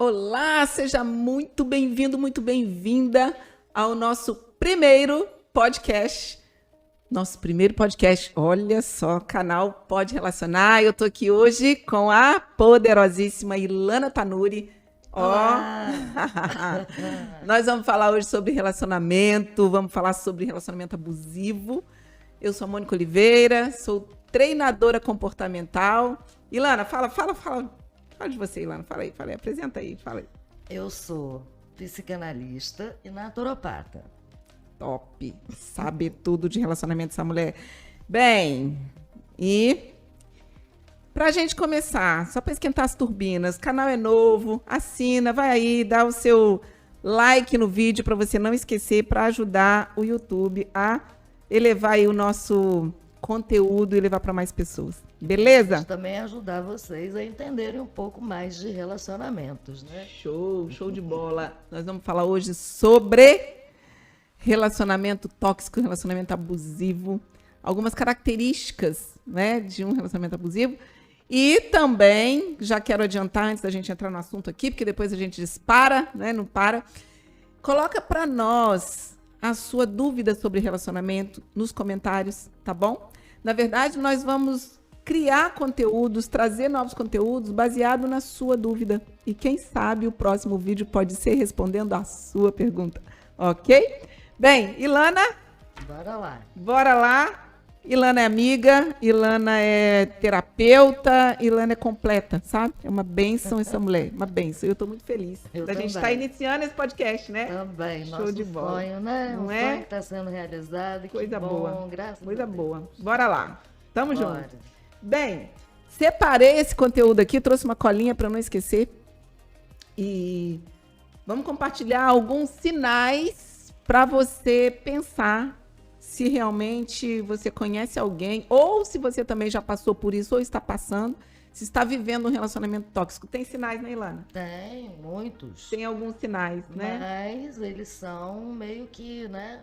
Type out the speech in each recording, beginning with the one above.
Olá, seja muito bem-vindo, muito bem-vinda ao nosso primeiro podcast. Nosso primeiro podcast, olha só, canal Pode Relacionar. Eu tô aqui hoje com a poderosíssima Ilana Tanuri. Nós vamos falar hoje sobre relacionamento, vamos falar sobre relacionamento abusivo. Eu sou a Mônica Oliveira, sou treinadora comportamental. Ilana, fala de você, Ilana. Fala aí, apresenta aí, fala aí. Eu sou psicanalista e naturopata. Top, sabe tudo de relacionamento essa mulher. Bem, e pra gente começar, só para esquentar as turbinas, o canal é novo, assina, vai aí, dá o seu like no vídeo para você não esquecer, para ajudar o YouTube a elevar aí o nosso conteúdo e levar para mais pessoas. Beleza? Mas também ajudar vocês a entenderem um pouco mais de relacionamentos, né? Show de bola. Nós vamos falar hoje sobre relacionamento tóxico, relacionamento abusivo, algumas características, né, de um relacionamento abusivo. E também, já quero adiantar antes da gente entrar no assunto aqui, porque depois a gente dispara, né, não para. Coloca para nós a sua dúvida sobre relacionamento nos comentários, tá bom? Na verdade, nós vamos criar conteúdos, trazer novos conteúdos baseado na sua dúvida. E quem sabe o próximo vídeo pode ser respondendo a sua pergunta, ok? Bem, Ilana, bora lá. Ilana é amiga, Ilana é terapeuta, Ilana é completa, sabe? É uma bênção essa mulher, uma bênção. Eu estou muito feliz da gente estar iniciando esse podcast, né? Também, show nosso de bola. Sonho, né? Não um é? sonho que está sendo realizado. Coisa que boa, bom, graças coisa a Deus. boa. Bora lá, tamo Bora. junto. Bem, separei esse conteúdo aqui, trouxe uma colinha para não esquecer e vamos compartilhar alguns sinais para você pensar se realmente você conhece alguém ou se você também já passou por isso ou está passando, se está vivendo um relacionamento tóxico. Tem sinais, né, Ilana? Tem, muitos. Tem alguns sinais, né? Mas eles são meio que, né?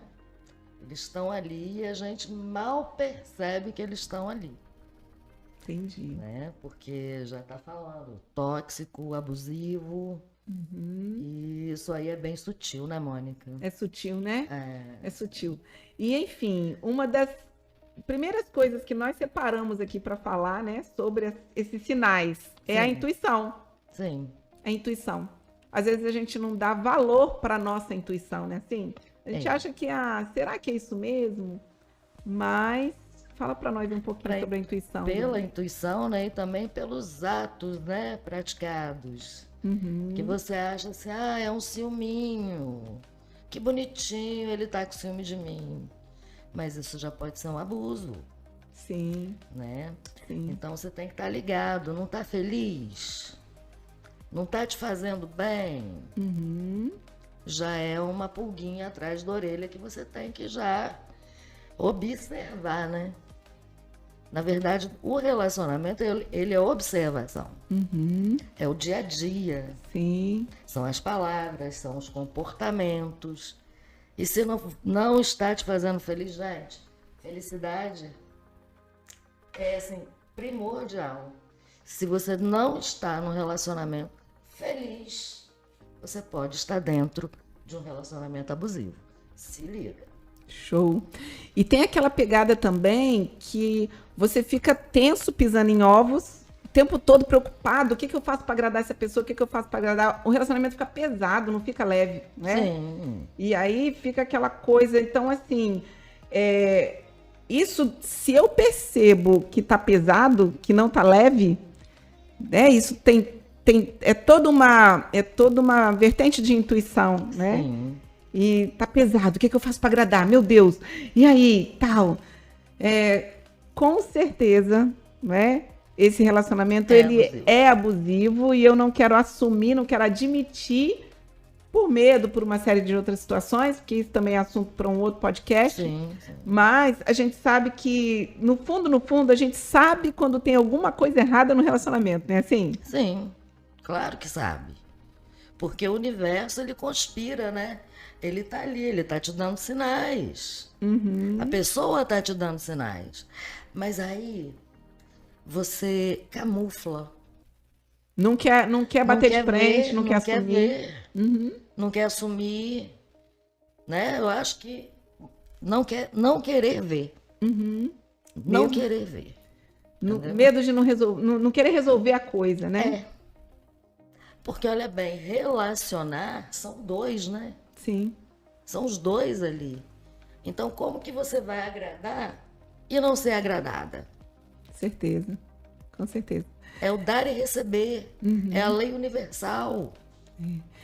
Eles estão ali e a gente mal percebe que eles estão ali. Entendi. Né? Porque já está falando tóxico, abusivo. E isso aí é bem sutil, né, Mônica? É sutil, né? É sutil. E, enfim, uma das primeiras coisas que nós separamos aqui para falar, né, sobre esses sinais é a intuição. Sim. A intuição. Às vezes a gente não dá valor para a nossa intuição, né? Assim, a gente acha que, será que é isso mesmo? Mas fala para nós um pouquinho sobre a intuição. Pela intuição, né, e também pelos atos, né, praticados. Que você acha assim, é um ciúminho, que bonitinho, ele tá com ciúme de mim. Mas isso já pode ser um abuso. Sim. Né? Sim. Então você tem que estar ligado, não tá feliz, não tá te fazendo bem. Já é uma pulguinha atrás da orelha que você tem que já observar, né? Na verdade, o relacionamento, ele é observação. É o dia a dia. Sim. São as palavras, são os comportamentos. E se não está te fazendo feliz, gente, felicidade é, assim, primordial. Se você não está num relacionamento feliz, você pode estar dentro de um relacionamento abusivo. Se liga. Show. E tem aquela pegada também que você fica tenso, pisando em ovos, o tempo todo preocupado. O que eu faço para agradar essa pessoa? O que eu faço para agradar? O relacionamento fica pesado, não fica leve, né? Sim. E aí fica aquela coisa. Então, assim, isso, se eu percebo que tá pesado, que não tá leve, né? Isso é toda uma vertente de intuição, né? Sim. E tá pesado, o que eu faço para agradar? Meu Deus! E aí, tal? Com certeza, né? Esse relacionamento ele é abusivo e eu não quero assumir, não quero admitir por medo, por uma série de outras situações, porque isso também é assunto para um outro podcast. Sim. Mas a gente sabe que, no fundo, a gente sabe quando tem alguma coisa errada no relacionamento, né? Assim? Sim, claro que sabe. Porque o universo, ele conspira, né? Ele tá ali, ele tá te dando sinais. A pessoa tá te dando sinais. Mas aí, você camufla. Não quer bater de frente, ver, não quer assumir. Não quer assumir, né? Eu acho que não querer ver. Não Medo. querer ver. Medo de não querer resolver a coisa, né? Porque, olha bem, relacionar são dois, né? Sim, São os dois ali. Então, como que você vai agradar e não ser agradada? certeza. Com certeza. É o dar e receber. É a lei universal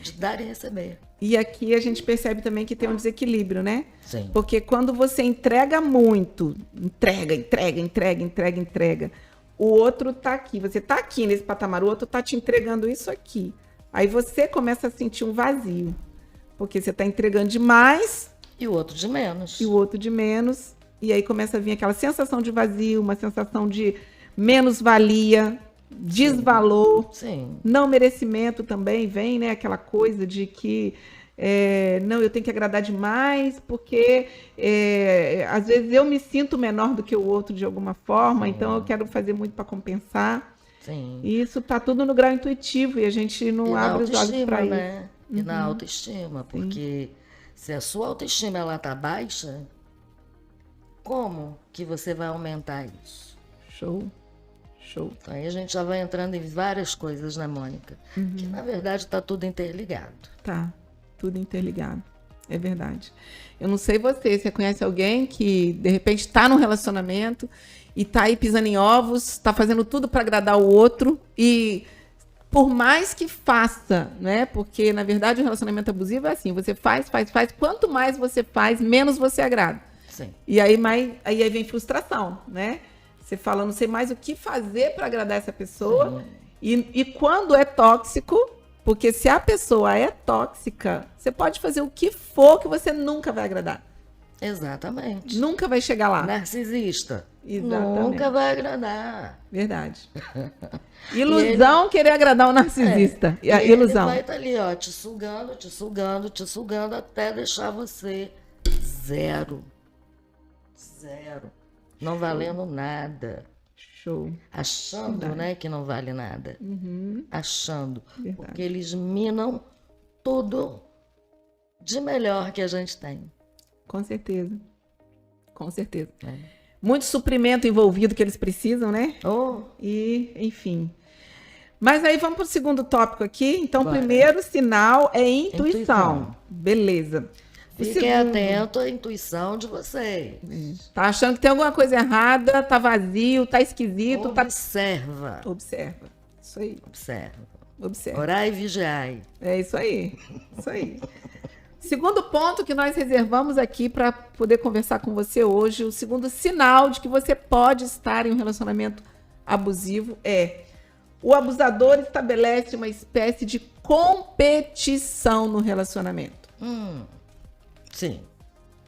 de dar e receber. E aqui a gente percebe também que tem um desequilíbrio, né? Sim. Porque quando você entrega muito, entrega, o outro tá aqui, você tá aqui nesse patamar, o outro tá te entregando isso aqui. Aí você começa a sentir um vazio, porque você tá entregando demais E o outro de menos. e o outro de menos, e aí começa a vir aquela sensação de vazio, uma sensação de menos-valia, desvalor. Sim. Não merecimento também vem, né? Aquela coisa de que não, eu tenho que agradar demais, porque às vezes eu me sinto menor do que o outro de alguma forma, então eu quero fazer muito para compensar. Sim. E isso tá tudo no grau intuitivo e a gente não abre os olhos para isso. Né? E na autoestima, porque se a sua autoestima ela tá baixa, como que você vai aumentar isso? Show. Show. Então, aí a gente já vai entrando em várias coisas, né, Mônica? Que na verdade está tudo interligado. Tá, tudo interligado. É verdade. Eu não sei você conhece alguém que de repente está num relacionamento e está aí pisando em ovos, está fazendo tudo para agradar o outro e por mais que faça, né? Porque na verdade o relacionamento abusivo é assim, você faz, quanto mais você faz, menos você agrada. Sim. E aí vem frustração, né? Você fala, não sei mais o que fazer para agradar essa pessoa. E quando é tóxico, porque se a pessoa é tóxica, você pode fazer o que for que você nunca vai agradar. Exatamente. Nunca vai chegar lá. Narcisista. Exatamente. Nunca vai agradar. Verdade. Ilusão querer agradar o narcisista. E Ilusão. ele vai estar ali, ó, te sugando até deixar você zero. Não valendo nada. Show. Achando, Verdade. né, que não vale nada. Achando. Verdade. Porque eles minam tudo de melhor que a gente tem. Com certeza. Com certeza. É. Muito suprimento envolvido que eles precisam, né? Oh, E, enfim. Mas aí vamos para o segundo tópico aqui. Então, o Bora. primeiro sinal é intuição. Intuição. Beleza. O fiquem segundo, atentos à intuição de vocês. tá achando que tem alguma coisa errada, tá vazio, tá esquisito, tá... Observa. Observa. Isso aí. Observa. Orai e vigiai. É isso aí. Isso aí. Segundo ponto que nós reservamos aqui para poder conversar com você hoje, o segundo sinal de que você pode estar em um relacionamento abusivo é o abusador estabelece uma espécie de competição no relacionamento. Sim,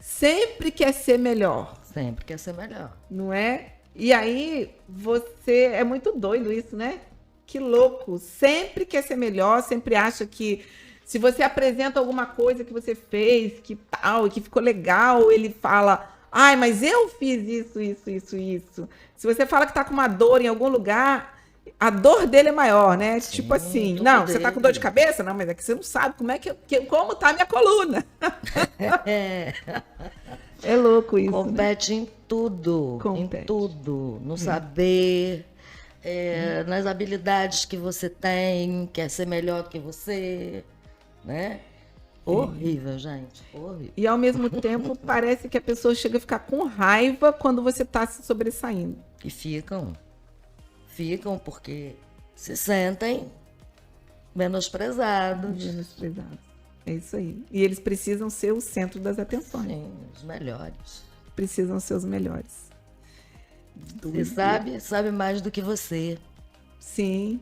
Sempre quer ser melhor, sempre quer ser melhor. não é? E aí você é muito doido isso, né? Que louco. Sempre quer ser melhor, sempre acha que se você apresenta alguma coisa que você fez, que tal, e que ficou legal, ele fala, ai, mas eu fiz isso. Se você fala que tá com uma dor em algum lugar, a dor dele é maior, né? Sim, Tipo assim, tudo não, você tá dele. com dor de cabeça? Não, mas é que você não sabe como tá a minha coluna. É louco isso, né? Compete em tudo. Compete. Em tudo. No saber, nas habilidades que você tem, quer ser melhor do que você, né? Horrível, gente. Horrível. E ao mesmo tempo parece que a pessoa chega a ficar com raiva quando você tá se sobressaindo. E ficam porque se sentem menosprezados. Menosprezados. É isso aí. E eles precisam ser o centro das atenções. Sim, os melhores. Precisam ser os melhores. Você sabe mais do que você. Sim.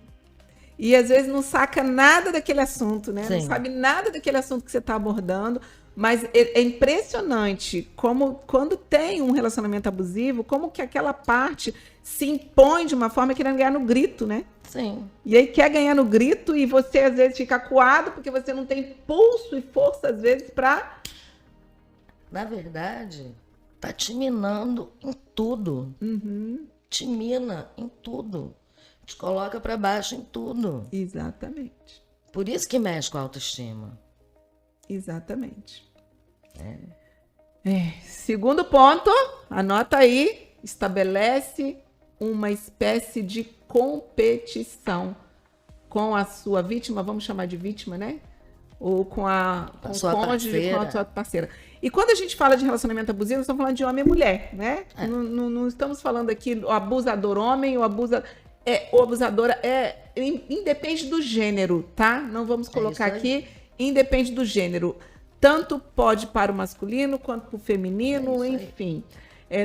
E às vezes não saca nada daquele assunto, né? Sim. Não sabe nada daquele assunto que você está abordando. Mas é impressionante como, quando tem um relacionamento abusivo, como que aquela parte se impõe de uma forma querendo ganhar no grito, né? Sim. E aí quer ganhar no grito e você às vezes fica acuado porque você não tem pulso e força às vezes para... Na verdade, tá te minando em tudo. Te mina em tudo. Te coloca para baixo em tudo. Exatamente. Por isso que mexe com a autoestima. Exatamente. Segundo ponto, anota aí, estabelece uma espécie de competição com a sua vítima, vamos chamar de vítima, né? Ou com o sua cônjuge, parceira. com a sua parceira. E quando a gente fala de relacionamento abusivo, nós estamos falando de homem e mulher, né? Não estamos falando aqui o abusador homem, o abusador independe do gênero, tá? Não vamos colocar isso aí. aqui, independe do gênero. Tanto pode para o masculino quanto para o feminino, É isso aí. enfim.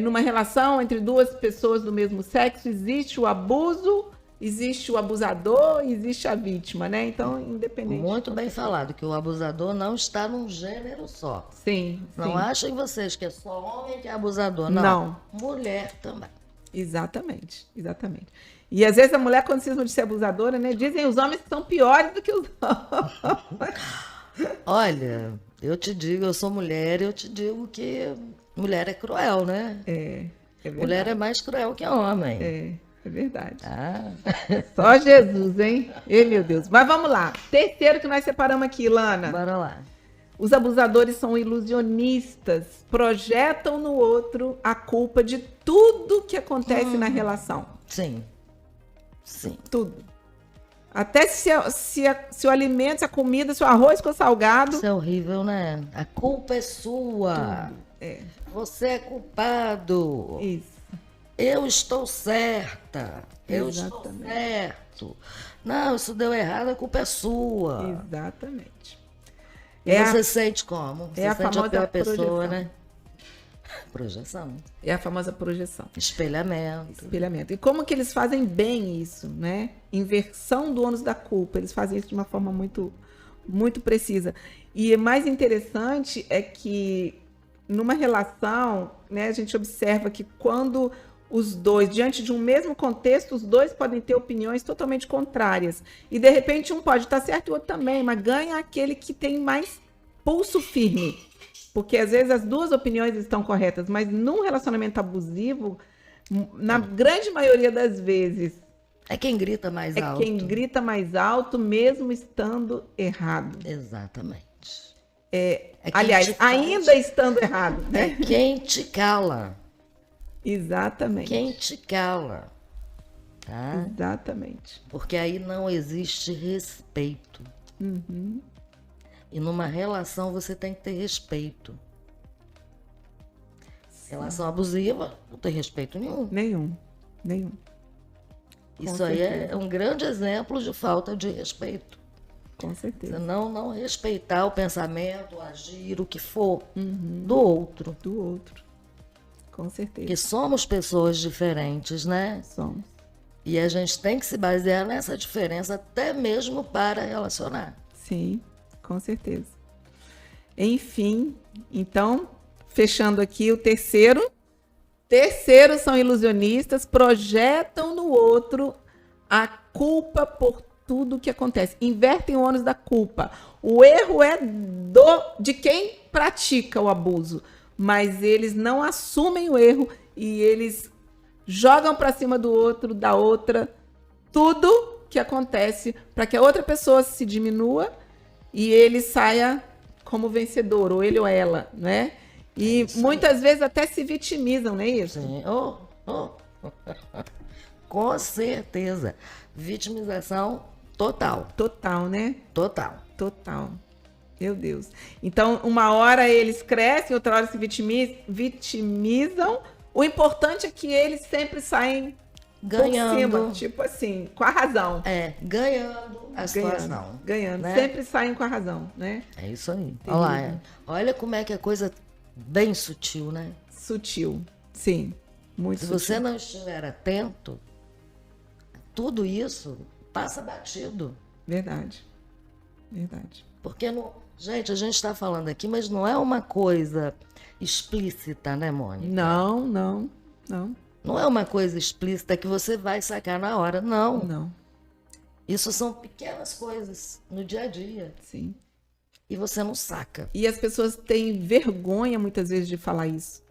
Numa relação entre duas pessoas do mesmo sexo, existe o abuso, existe o abusador, existe a vítima, né? Então, independente. Muito bem falado, que o abusador não está num gênero só. Sim, Não sim. achem vocês que é só homem que é abusador. Não. Não. Mulher também. Exatamente, exatamente. E às vezes a mulher, quando cisma de ser abusadora, né? Dizem os homens que são piores do que os homens. Olha, eu te digo, eu sou mulher, eu te digo que mulher é cruel, né? É verdade. Mulher é mais cruel que homem. É verdade. Ah, Só Jesus, hein? Ei, meu Deus. Mas vamos lá. Terceiro que nós separamos aqui, Lana. bora lá. Os abusadores são ilusionistas, projetam no outro a culpa de tudo que acontece na relação. Sim. Sim. Tudo. Até se o alimento, se a comida, se o arroz ficou salgado. Isso é horrível, né? A culpa é sua. Você é culpado. Isso. Eu estou certa. Eu estou Exatamente. certo. Não, isso deu errado, a culpa é sua. Exatamente. E você sente como? Você a sente a famosa pior pessoa, projeção. né? Projeção. É a famosa projeção. Espelhamento. Espelhamento. E como que eles fazem bem isso, né? Inversão do ônus da culpa. Eles fazem isso de uma forma muito, muito precisa. E o mais interessante é que numa relação, né, a gente observa que quando os dois, diante de um mesmo contexto, os dois podem ter opiniões totalmente contrárias. E de repente um pode estar certo e o outro também, mas ganha aquele que tem mais pulso firme. Porque às vezes as duas opiniões estão corretas, mas num relacionamento abusivo, na grande maioria das vezes, É quem grita mais é alto. quem grita mais alto, mesmo estando errado. Exatamente. quem Aliás, te faz- ainda estando errado, É né? quem te cala. Exatamente. Quem te cala. Tá? Exatamente. Porque aí não existe respeito. Uhum. E numa relação você tem que ter respeito. Relação abusiva, não tem respeito nenhum. Nenhum. Com Isso aí certeza. é um grande exemplo de falta de respeito. Com Você certeza. não respeitar o pensamento, o agir, o que for do outro. Do outro. Com certeza. Porque somos pessoas diferentes, né? Somos. E a gente tem que se basear nessa diferença até mesmo para relacionar. Sim, com certeza. Enfim, então, fechando aqui o terceiro. Terceiro, são ilusionistas, projetam no outro a culpa por tudo que acontece. Invertem o ônus da culpa. O erro é de quem pratica o abuso, mas eles não assumem o erro e eles jogam para cima do outro, da outra, tudo que acontece para que a outra pessoa se diminua e ele saia como vencedor, ou ele ou ela, né? E muitas vezes até se vitimizam, não é isso? Sim. Com certeza. Vitimização total. Total, né? Total. Total. Meu Deus. Então, uma hora eles crescem, outra hora se vitimizam. O importante é que eles sempre saem Ganhando. por cima, tipo assim, com a razão. Ganhando a situação. Ganhando. né? Sempre saem com a razão, né? É isso aí. Olha lá, olha como é que é coisa bem sutil, né? Sutil. Sim. Muito Se sutil. você não estiver atento, tudo isso passa batido. Verdade. Verdade. Porque, gente, a gente está falando aqui, mas não é uma coisa explícita, né, Mônica? Não. Não é uma coisa explícita que você vai sacar na hora, não. Não. Isso são pequenas coisas no dia a dia Sim. e você não saca. E as pessoas têm vergonha, muitas vezes, de falar isso.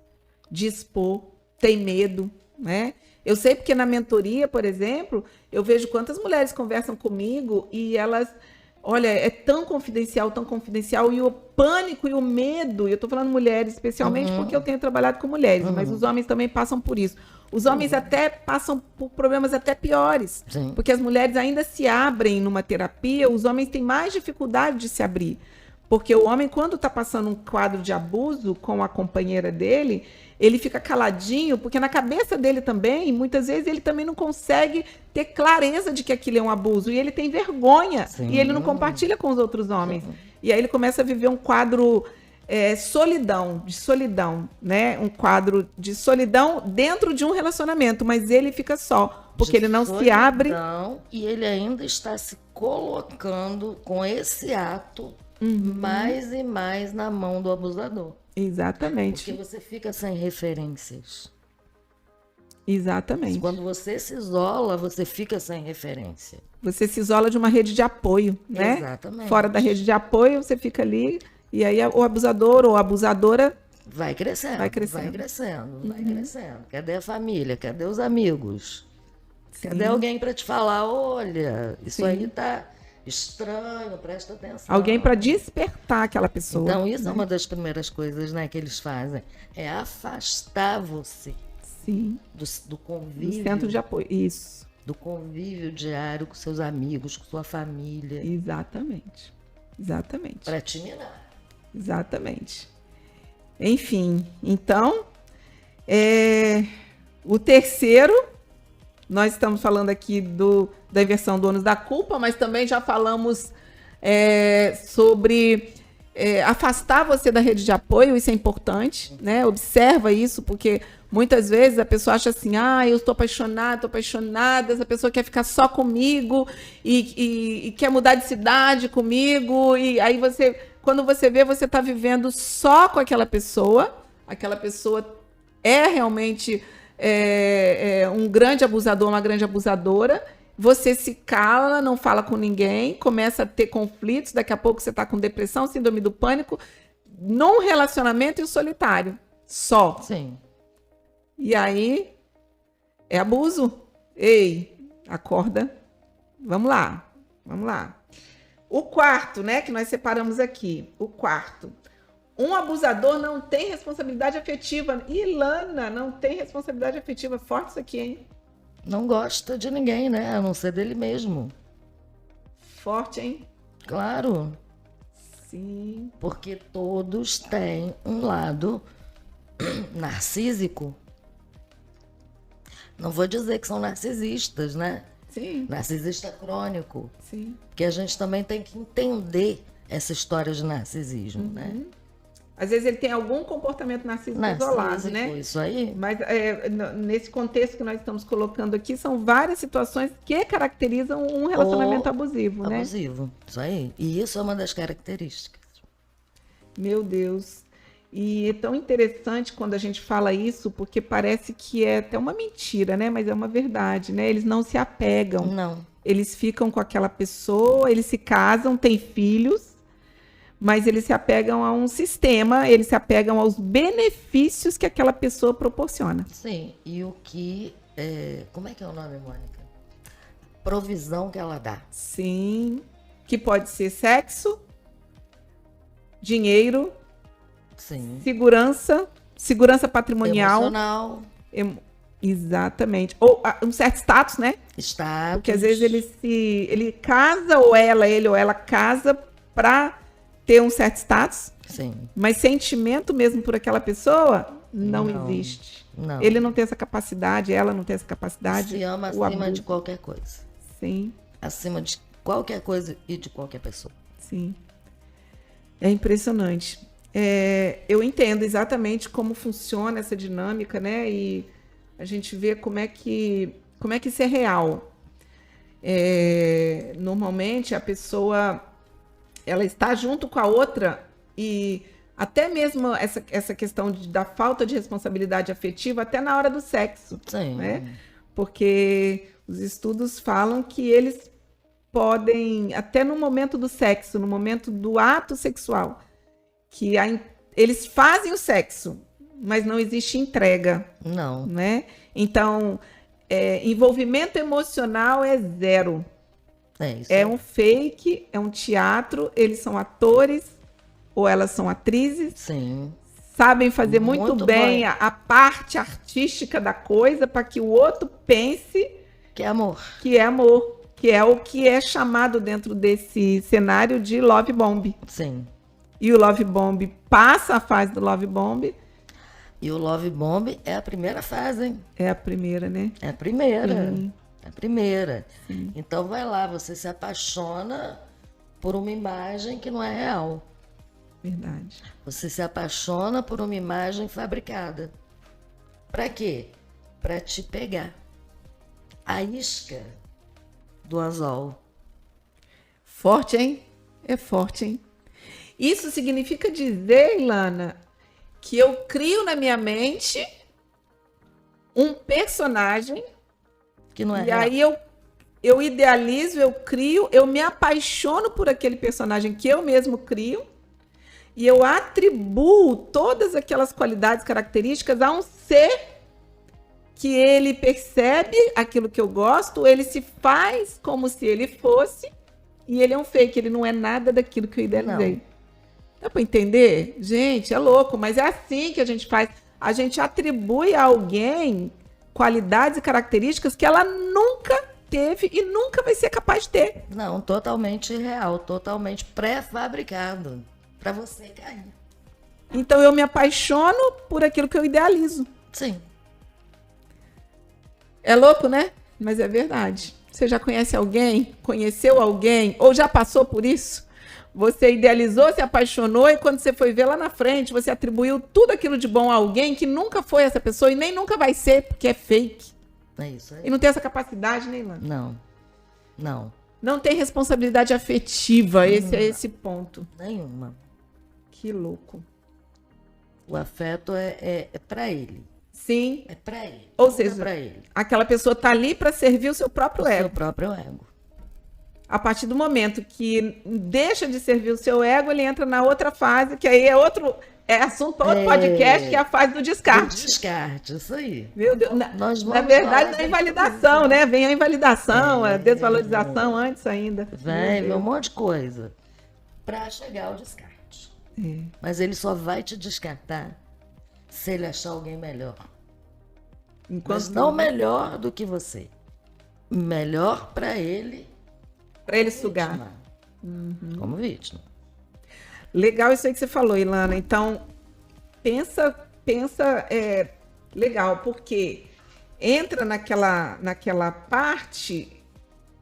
De expor. Tem medo. né? Eu sei porque na mentoria, por exemplo, eu vejo quantas mulheres conversam comigo e elas, olha, é tão confidencial, e o pânico e o medo, eu estou falando mulheres especialmente porque eu tenho trabalhado com mulheres, mas os homens também passam por isso. Os homens até passam por problemas até piores, Sim. porque as mulheres ainda se abrem numa terapia, os homens têm mais dificuldade de se abrir. Porque o homem, quando está passando um quadro de abuso com a companheira dele, ele fica caladinho, porque na cabeça dele também, muitas vezes, ele também não consegue ter clareza de que aquilo é um abuso. E ele tem vergonha. Sim. E ele não compartilha com os outros homens. Sim. E aí ele começa a viver um quadro de solidão, né? Um quadro de solidão dentro de um relacionamento, mas ele fica só, porque ele não se abre. E ele ainda está se colocando com esse ato mais e mais na mão do abusador. Exatamente. Porque você fica sem referências. Exatamente. Quando você se isola, você fica sem referência. Você se isola de uma rede de apoio, né? Exatamente. Fora da rede de apoio, você fica ali, e aí o abusador ou a abusadora vai crescendo. Vai crescendo. Cadê a família? Cadê os amigos? Sim. Cadê alguém para te falar, olha, isso aí tá estranho, presta atenção. Alguém para despertar aquela pessoa. Então, isso é uma das primeiras coisas, né, que eles fazem. É afastar você. Sim. Do convívio. Do centro de apoio, isso. Do convívio diário com seus amigos, com sua família. Exatamente. Para te minar. Exatamente. Enfim, então, o terceiro, nós estamos falando aqui da inversão do ônus da culpa, mas também já falamos sobre afastar você da rede de apoio, isso é importante, né? Observa isso, porque muitas vezes a pessoa acha assim, eu estou apaixonada, essa pessoa quer ficar só comigo e quer mudar de cidade comigo, e aí quando você vê, você está vivendo só com aquela pessoa é realmente um grande abusador, uma grande abusadora, você se cala, não fala com ninguém, começa a ter conflitos, daqui a pouco você está com depressão, síndrome do pânico, num relacionamento e solitário, só. Sim. E aí, é abuso. Ei, acorda. Vamos lá. O quarto, né, que nós separamos aqui. O quarto. Um abusador não tem responsabilidade afetiva. Ilana, não tem responsabilidade afetiva. Forte isso aqui, hein? Não gosta de ninguém, né? A não ser dele mesmo. Forte, hein? Claro. Sim. Porque todos têm um lado narcísico. Não vou dizer que são narcisistas, né? Sim. Narcisista crônico. Sim. Porque a gente também tem que entender essa história de narcisismo, né? Às vezes ele tem algum comportamento narcísico isolado, né? Isso aí. Mas nesse contexto que nós estamos colocando aqui, são várias situações que caracterizam um relacionamento abusivo, né? Abusivo, isso aí. E isso é uma das características. Meu Deus. E é tão interessante quando a gente fala isso, porque parece que é até uma mentira, né? Mas é uma verdade, né? Eles não se apegam. Não. Eles ficam com aquela pessoa, eles se casam, têm filhos, mas eles se apegam a um sistema, eles se apegam aos benefícios que aquela pessoa proporciona. Sim, e o que... como é que é o nome, Mônica? Provisão que ela dá. Sim, que pode ser sexo, dinheiro, sim, segurança patrimonial. Emocional. Exatamente. Ou um certo status, né? Status. Porque às vezes ele casa, ou ele ou ela casa para ter um certo status. Sim. Mas sentimento mesmo por aquela pessoa não existe. Não. Ele não tem essa capacidade, ela não tem essa capacidade. Se ama acima de qualquer coisa. Sim. Acima de qualquer coisa e de qualquer pessoa. Sim. É impressionante. Eu entendo exatamente como funciona essa dinâmica, né? E a gente vê como é que isso é real. Normalmente a pessoa ela está junto com a outra e até mesmo essa questão da falta de responsabilidade afetiva até na hora do sexo. Sim. Né? Porque os estudos falam que eles podem, até no momento do sexo, no momento do ato sexual, que eles fazem o sexo, mas não existe entrega, Não. né? Então, envolvimento emocional é zero. É isso. É um fake, é um teatro, eles são atores ou elas são atrizes, Sim. sabem fazer muito Muito bem bom. a parte artística da coisa para que o outro pense Que é amor. que é amor, que é o que é chamado dentro desse cenário de love bomb. Sim. E o love bomb passa a fase do love bomb, E o Love Bomb é a primeira fase, hein? é a primeira, né? É a primeira. Sim. É a primeira. Então vai lá, você se apaixona por uma imagem que não é real. Verdade. Você se apaixona por uma imagem fabricada. Para quê? Para te pegar. A isca do anzol. Forte, hein? É forte, hein? Isso significa dizer, Ilana, que eu crio na minha mente um personagem Que não é e real. aí eu idealizo, eu crio, eu me apaixono por aquele personagem que eu mesmo crio e eu atribuo todas aquelas qualidades, características a um ser que ele percebe aquilo que eu gosto, ele se faz como se ele fosse e ele é um fake, ele não é nada daquilo que eu idealizei. Não. Dá para entender? Gente, é louco, mas é assim que a gente faz. A gente atribui a alguém qualidades e características que ela nunca teve e nunca vai ser capaz de ter. Não, totalmente real, totalmente pré-fabricado. Para você cair. Então eu me apaixono por aquilo que eu idealizo. Sim. É louco, né? Mas é verdade. Você já conhece alguém? Conheceu alguém? Ou já passou por isso? Você idealizou, se apaixonou e quando você foi ver lá na frente, você atribuiu tudo aquilo de bom a alguém que nunca foi essa pessoa e nem nunca vai ser, porque é fake. É isso aí. E não tem essa capacidade, né, Ilana? Não. Não. Não tem responsabilidade afetiva, esse é esse ponto. Nenhuma. Que louco. O afeto é para ele. Sim, É para ele. Ou Tudo seja, é para ele. aquela pessoa tá ali para servir o seu próprio O seu ego. próprio ego. A partir do momento que deixa de servir o seu ego, ele entra na outra fase, que aí é outro assunto para outro podcast, que é a fase do O descarte. descarte, isso aí. Meu Deus, Nós na vamos verdade, falar da invalidação, né? Vem a invalidação, a É. desvalorização antes ainda. Vai, Meu um monte de coisa. Para chegar ao descarte. Deus. Mas ele só vai te descartar se ele achar alguém melhor. Enquanto Mas não melhor do que você. Melhor para ele. para ele sugar. vítima. Como vítima. Legal isso aí que você falou, Ilana. Então, pensa, legal, porque entra naquela parte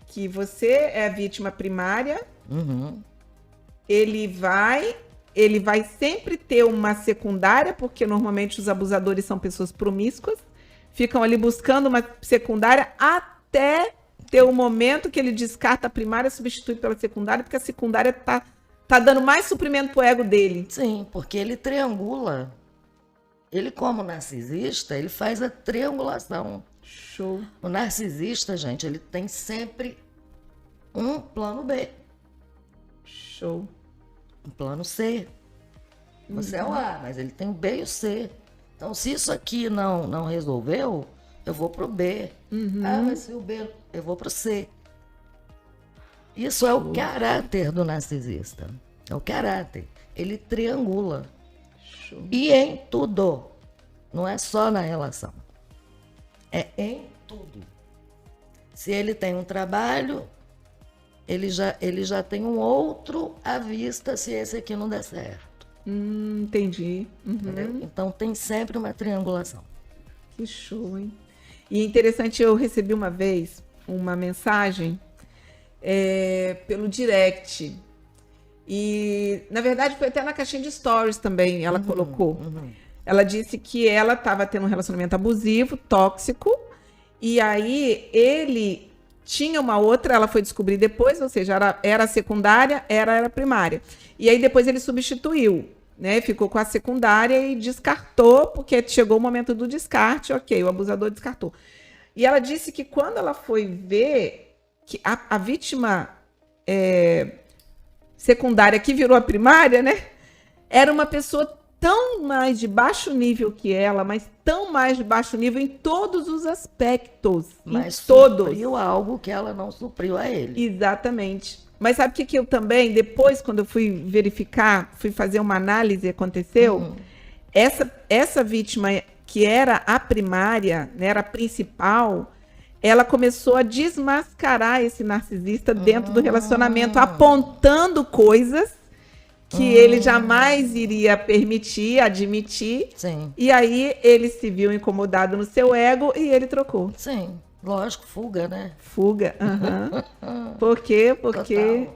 que você é a vítima primária, Uhum. ele vai sempre ter uma secundária, porque normalmente os abusadores são pessoas promíscuas, ficam ali buscando uma secundária até ter o momento que ele descarta a primária, substitui pela secundária, porque a secundária tá dando mais suprimento pro ego dele. Sim, porque ele triangula. Ele, como narcisista, ele faz a triangulação. Show. O narcisista, gente, ele tem sempre um plano B, Show. um plano C. Você é o A, mas ele tem o B e o C. Então, se isso aqui não resolveu, eu vou pro B. Ah, mas se o B, eu vou pro C. Isso é o caráter do narcisista. É o caráter. Ele triangula. Show. E em tudo. Não é só na relação. É em tudo. Se ele tem um trabalho, ele já tem um outro à vista se esse aqui não der certo. Entendi. Entendeu? Então tem sempre uma triangulação. Que show, hein? E interessante, eu recebi uma vez uma mensagem pelo direct. E, na verdade, foi até na caixinha de stories também, ela colocou. Ela disse que ela estava tendo um relacionamento abusivo, tóxico, e aí ele tinha uma outra, ela foi descobrir depois, ou seja, era a secundária, era a primária. E aí depois ele substituiu, né? Ficou com a secundária e descartou, porque chegou o momento do descarte, ok, o abusador descartou. E ela disse que quando ela foi ver que a vítima secundária que virou a primária, né? Era uma pessoa tão mais de baixo nível que ela, mas tão mais de baixo nível em todos os aspectos. Mas em todos. supriu algo que ela não supriu a ele. Exatamente. Mas sabe o que eu também, depois, quando eu fui verificar, fui fazer uma análise, aconteceu? Essa vítima, que era a primária, né, era a principal, ela começou a desmascarar esse narcisista dentro do relacionamento, apontando coisas que ele jamais iria permitir, admitir. Sim. E aí ele se viu incomodado no seu ego e ele trocou. Sim, lógico, fuga, né? Fuga. Por quê? Porque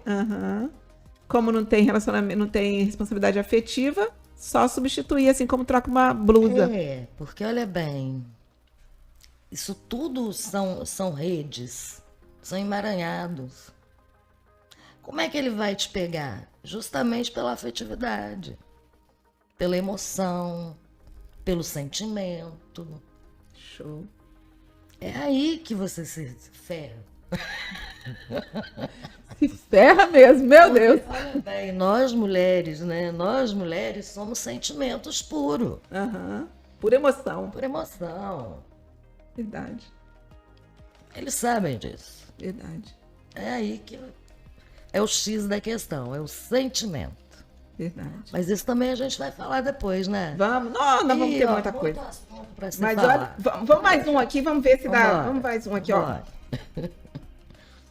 como não tem relacionamento, não tem responsabilidade afetiva, só substituir, assim como troca uma blusa. É, porque olha bem, isso tudo são redes, são emaranhados. Como é que ele vai te pegar? Justamente pela afetividade, pela emoção, pelo sentimento. Show. É aí que você se ferra. Se ferra mesmo, meu Deus. Olha bem, nós mulheres, né? Nós mulheres somos sentimentos puros, Por emoção. por emoção. Verdade. Eles sabem disso. Verdade. É aí que é o X da questão, é o sentimento. Verdade. Mas isso também a gente vai falar depois, né? Vamos, nós vamos Ih, ter ó, muita muito coisa. assunto pra se Mas falar. olha, vamos mais um aqui, vamos ver se dá. Vambora. Vamos mais um aqui, Bora. ó.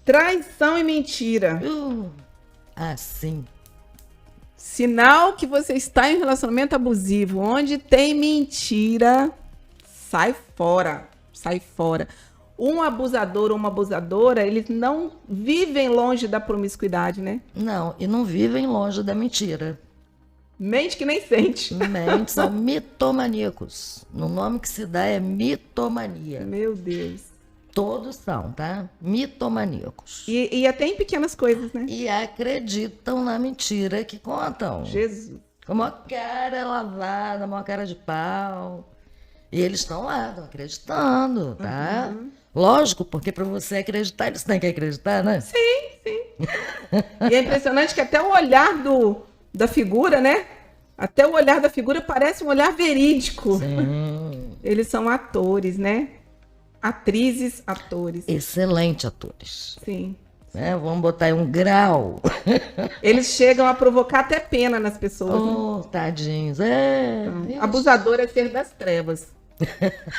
Traição e mentira. Assim. Sinal que você está em um relacionamento abusivo, onde tem mentira, sai fora. Sai fora. Um abusador ou uma abusadora, eles não vivem longe da promiscuidade, né? Não, e não vivem longe da mentira. Mente que nem sente. Mente, são mitomaníacos. O nome que se dá é mitomania. Meu Deus. Todos são, tá? Mitomaníacos. E até em pequenas coisas, né? E acreditam na mentira que contam. Jesus. Com uma cara lavada, uma cara de pau. E eles estão lá, estão acreditando, tá? Lógico, porque para você acreditar, eles têm que acreditar, né? Sim. E é impressionante que até o olhar da figura, né? Até o olhar da figura parece um olhar verídico. Sim. Eles são atores, né? Atrizes, atores. Excelente atores. Sim. Né? Vamos botar aí um grau. Eles chegam a provocar até pena nas pessoas. Né? Oh, tadinhos. É. Abusador é ser das trevas.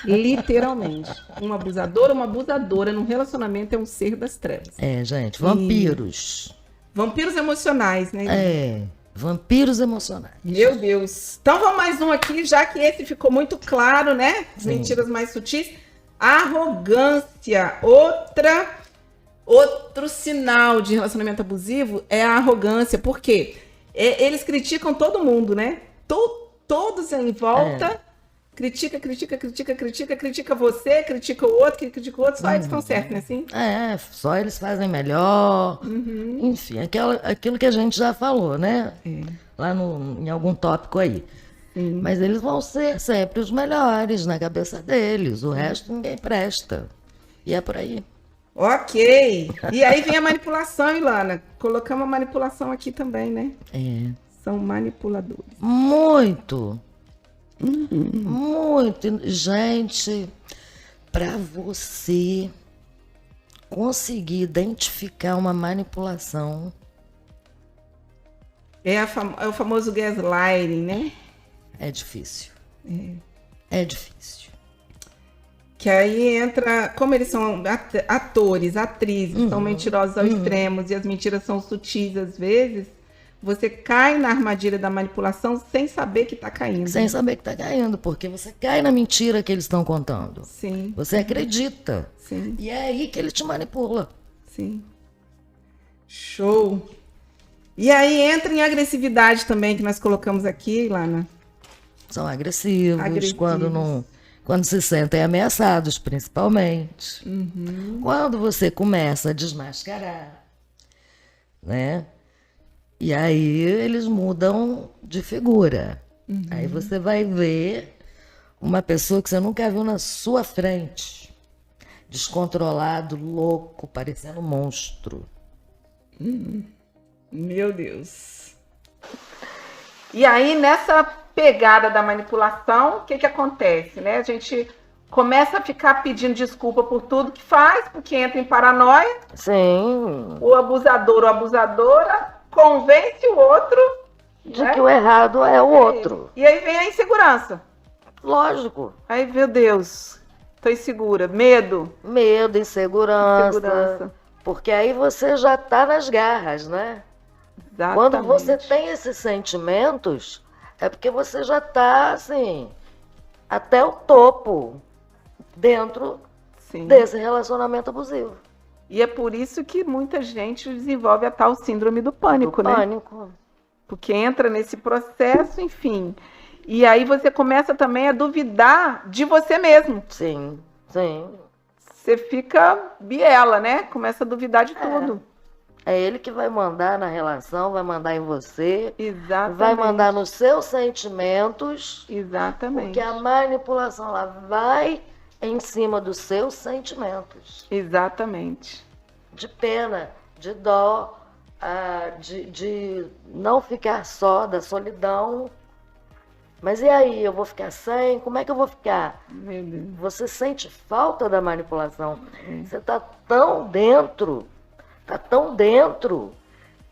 Literalmente. Um abusador ou uma abusadora num relacionamento é um ser das trevas. É, gente, vampiros. Vampiros emocionais, né? É, vampiros emocionais. Meu Deus. Então vamos mais um aqui, já que esse ficou muito claro, né? As Sim. mentiras mais sutis. Arrogância. Outro sinal de relacionamento abusivo é a arrogância. Por quê? Eles criticam todo mundo, né? Todos em volta. Critica você, critica o outro, critica o outro. Só eles estão certos, né? Assim? É, só eles fazem melhor. Enfim, aquilo que a gente já falou, né? Lá em algum tópico aí. Mas eles vão ser sempre os melhores na cabeça deles. O resto ninguém presta. E é por aí. Ok. E aí vem a manipulação, Ilana. Colocamos a manipulação aqui também, né? É. São manipuladores. Muito. Muito. Gente, para você conseguir identificar uma manipulação. É o famoso gaslighting, né? É difícil. É difícil. Que aí entra, como eles são atores, atrizes, são mentirosos ao extremo e as mentiras são sutis às vezes, você cai na armadilha da manipulação sem saber que está caindo. Sem saber que está caindo, porque você cai na mentira que eles estão contando. Sim. Você acredita. Sim. E é aí que ele te manipula. Sim. Show. E aí entra em agressividade também, que nós colocamos aqui, Ilana. São agressivos. Quando se sentem ameaçados, principalmente. Quando você começa a desmascarar, né? E aí eles mudam de figura. Aí você vai ver uma pessoa que você nunca viu na sua frente. Descontrolado, louco, parecendo um monstro. Meu Deus. E aí, nessa pegada da manipulação, o que que acontece, né? A gente começa a ficar pedindo desculpa por tudo que faz, porque entra em paranoia. Sim. O abusador ou abusadora convence o outro De que o errado é o outro. E aí vem a insegurança. Lógico. Aí, meu Deus, tô insegura. Medo. Medo, insegurança. Porque aí você já tá nas garras, né? Exatamente. Quando você tem esses sentimentos, é porque você já tá, assim, até o topo dentro Sim. desse relacionamento abusivo. E é por isso que muita gente desenvolve a tal síndrome do pânico, né? Pânico. Porque entra nesse processo, enfim. E aí você começa também a duvidar de você mesmo. Sim, sim. Você fica biela, né? Começa a duvidar de tudo. É ele que vai mandar na relação, vai mandar em você. Exatamente. Vai mandar nos seus sentimentos. Exatamente. Porque a manipulação ela vai em cima dos seus sentimentos. Exatamente. De pena, de dó, de não ficar só, da solidão. Mas e aí, eu vou ficar sem? Como é que eu vou ficar? Meu Deus. Você sente falta da manipulação. Você está tão dentro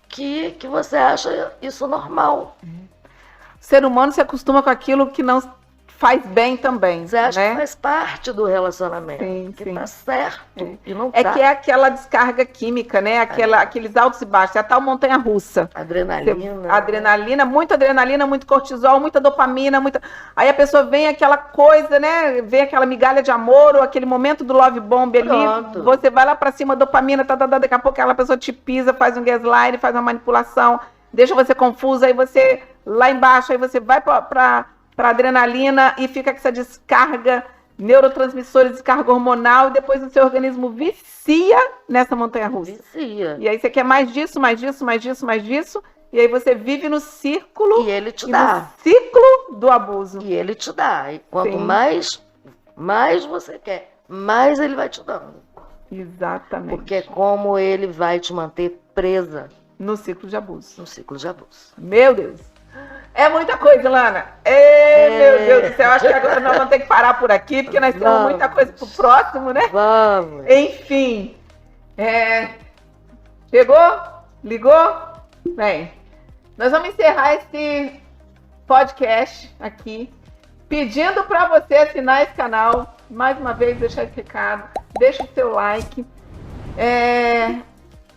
que você acha isso normal. O ser humano se acostuma com aquilo que não faz bem também. Você acha né? que faz parte do relacionamento. Sim, que sim. tá certo. E não É tá. que é aquela descarga química, né? Aqueles altos e baixos. É a tal montanha-russa. Adrenalina. Adrenalina, muito cortisol, muita dopamina, muita. Aí a pessoa vem aquela coisa, né? Vem aquela migalha de amor, ou aquele momento do love bomb ali. Pronto. Você vai lá pra cima, dopamina, daqui a pouco aquela pessoa te pisa, faz um gaslight, faz uma manipulação, deixa você confusa, aí você lá embaixo, aí você vai pra adrenalina e fica com essa descarga neurotransmissores, descarga hormonal, e depois o seu organismo vicia nessa montanha-russa. Vicia. E aí você quer mais disso, mais disso, mais disso, mais disso, e aí você vive no círculo. E ele te dá. No ciclo do abuso. E ele te dá. E quanto Sim. mais você quer, mais ele vai te dando. Exatamente. Porque é como ele vai te manter presa No ciclo de abuso. no ciclo de abuso. Meu Deus. É muita coisa, Lana. Meu Deus do céu. Acho que agora nós vamos ter que parar por aqui, porque nós temos muita coisa pro próximo, né? Vamos. Enfim. Chegou? Ligou? Bem, nós vamos encerrar esse podcast aqui, pedindo para você assinar esse canal. Mais uma vez, deixar esse recado. Deixa o seu like.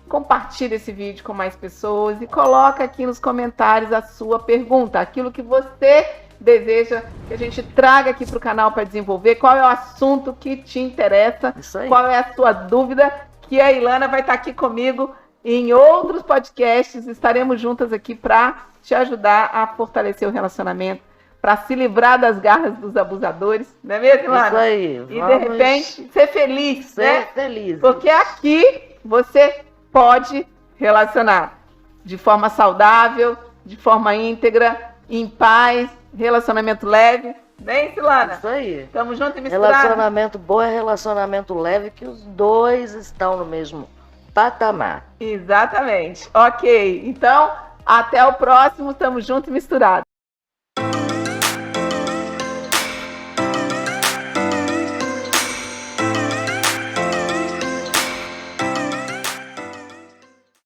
Compartilhe esse vídeo com mais pessoas e coloca aqui nos comentários a sua pergunta, aquilo que você deseja que a gente traga aqui para o canal para desenvolver, qual é o assunto que te interessa, Isso aí. qual é a sua dúvida, que a Ilana vai estar aqui comigo em outros podcasts, estaremos juntas aqui para te ajudar a fortalecer o relacionamento, para se livrar das garras dos abusadores, não é mesmo, Ilana? Isso aí. E de repente ser feliz, né? Ser feliz. Porque aqui você pode relacionar de forma saudável, de forma íntegra, em paz, relacionamento leve. Né, Silana? Isso aí. Tamo junto e misturado. Relacionamento bom é relacionamento leve, que os dois estão no mesmo patamar. Exatamente. Ok. Então, até o próximo. Tamo junto e misturado.